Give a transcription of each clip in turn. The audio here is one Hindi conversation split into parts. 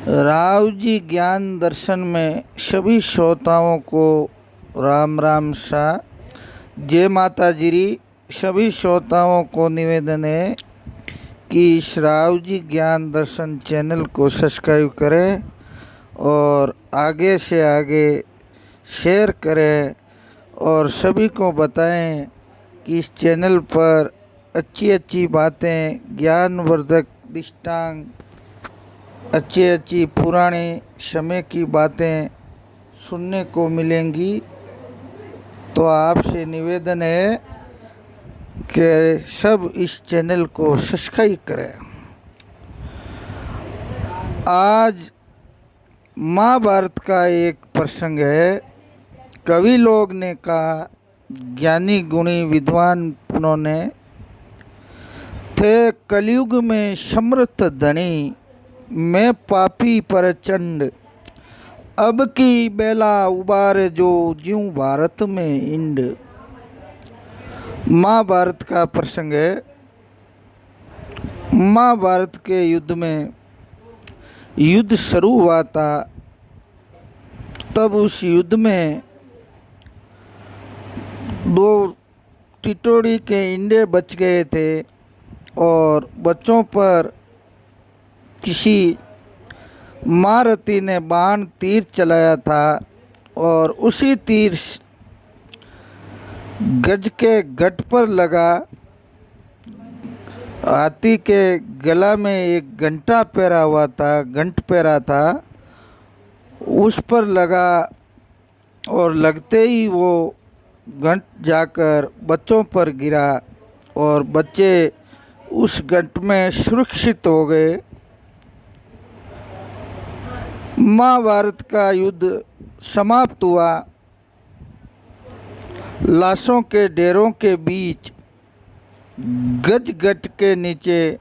राव जी ज्ञान दर्शन में सभी श्रोताओं को राम राम शाह। जय माता जी। सभी श्रोताओं को निवेदन है कि इस राव जी ज्ञान दर्शन चैनल को सब्सक्राइब करें और आगे से आगे शेयर करें और सभी को बताएं कि इस चैनल पर अच्छी अच्छी बातें, ज्ञानवर्धक दृष्टांत, अच्छी अच्छी पुराने समय की बातें सुनने को मिलेंगी। तो आपसे निवेदन है कि सब इस चैनल को सब्सक्राइब करें। आज महाभारत का एक प्रसंग है। कवि लोग ने कहा, ज्ञानी गुणी विद्वानों ने, थे कलयुग में समर्थ धनी, मैं पापी प्रचंड, अब की बेला उबार जो ज्यों भारत में इंड। महाभारत का प्रसंग है। महाभारत के युद्ध शुरू हुआ था। तब उस युद्ध में दो टिटोड़ी के इंडे बच गए थे और बच्चों पर किसी महारथी ने बाण तीर चलाया था और उसी तीर गज के गट पर लगा। हाथी के गला में एक घंटा पहरा था, उस पर लगा और लगते ही वो घंट जाकर बच्चों पर गिरा और बच्चे उस घंट में सुरक्षित हो गए। महाभारत का युद्ध समाप्त हुआ। लाशों के ढेरों के बीच गज गट के नीचे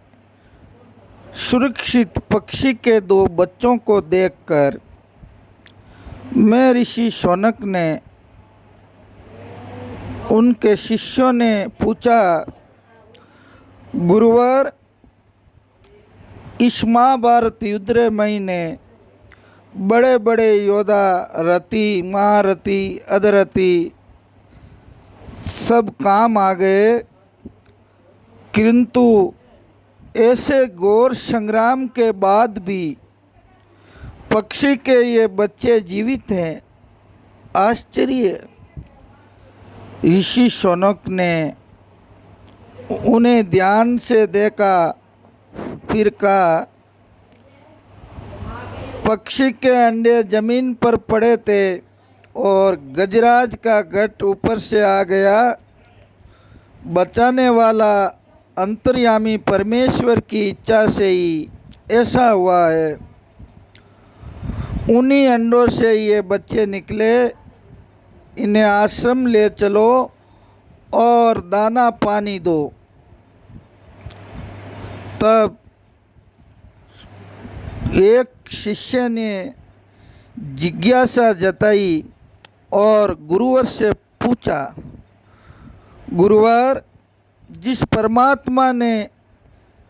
सुरक्षित पक्षी के दो बच्चों को देखकर मैं ऋषि शौनक ने उनके शिष्यों ने पूछा, गुरुवर, इस महाभारत युद्ध में बड़े बड़े योद्धा, रति, महारथी, अधरथी सब काम आ गए, किंतु ऐसे घोर संग्राम के बाद भी पक्षी के ये बच्चे जीवित हैं, आश्चर्य। ऋषि शौनक ने उन्हें ध्यान से देखा, फिर कहा, पक्षी के अंडे जमीन पर पड़े थे और गजराज का गट ऊपर से आ गया। बचाने वाला अंतर्यामी परमेश्वर की इच्छा से ही ऐसा हुआ है। उन्हीं अंडों से ये बच्चे निकले, इन्हें आश्रम ले चलो और दाना पानी दो। तब एक शिष्य ने जिज्ञासा जताई और गुरुवर से पूछा, गुरुवर, जिस परमात्मा ने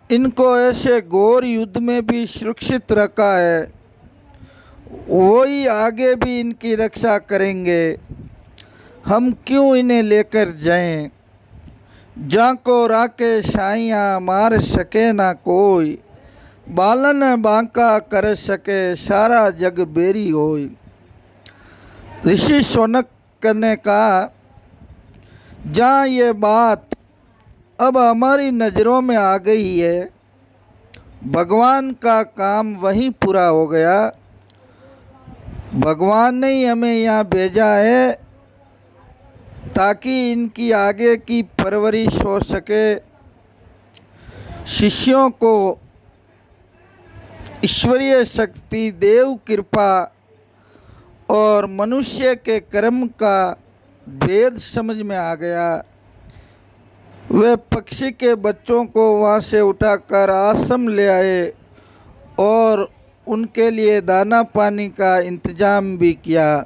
इनको ऐसे घोर युद्ध में भी सुरक्षित रखा है, वही आगे भी इनकी रक्षा करेंगे। हम क्यों इन्हें लेकर जाएं? जाको राके साइया मार सके ना कोई, बालन बांका कर सके सारा जग बेरी होई। ऋषि शौनक ने कहा, जहाँ ये बात अब हमारी नज़रों में आ गई है, भगवान का काम वहीं पूरा हो गया। भगवान ने ही हमें यहाँ भेजा है ताकि इनकी आगे की परवरिश हो सके। शिष्यों को ईश्वरीय शक्ति, देव कृपा और मनुष्य के कर्म का भेद समझ में आ गया। वे पक्षी के बच्चों को वहाँ से उठाकर आश्रम ले आए और उनके लिए दाना पानी का इंतजाम भी किया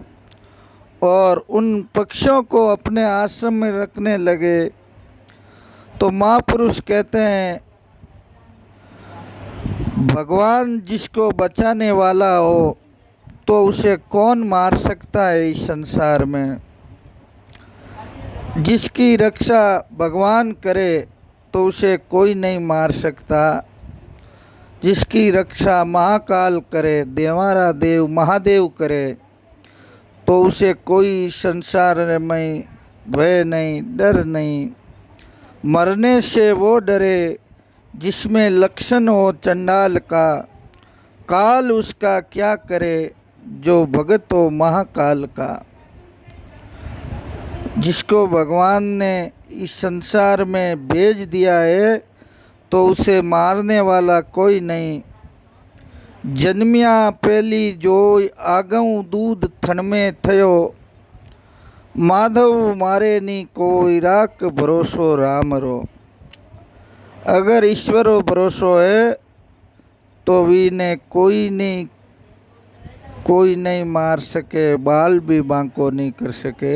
और उन पक्षियों को अपने आश्रम में रखने लगे। तो महापुरुष कहते हैं, भगवान जिसको बचाने वाला हो तो उसे कौन मार सकता है इस संसार में। जिसकी रक्षा भगवान करे तो उसे कोई नहीं मार सकता। जिसकी रक्षा महाकाल करे, देवारा देव महादेव करे, तो उसे कोई संसार में भय नहीं, डर नहीं। मरने से वो डरे जिसमें लक्षण हो चंडाल का। काल उसका क्या करे जो भगत हो महाकाल का। जिसको भगवान ने इस संसार में भेज दिया है तो उसे मारने वाला कोई नहीं। जन्मिया पहली जो आगऊ दूध थन में थयो। माधव मारे नी कोई राख भरोसो राम रो। अगर ईश्वर रो भरोसो है तो वीने कोई नहीं मार सके, बाल भी बांको नहीं कर सके।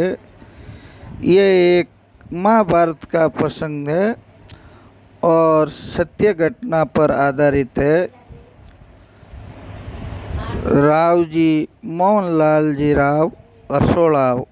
ये एक महाभारत का प्रसंग है और सत्य घटना पर आधारित है। राव जी मोहनलाल जी राव, असोड़ाव।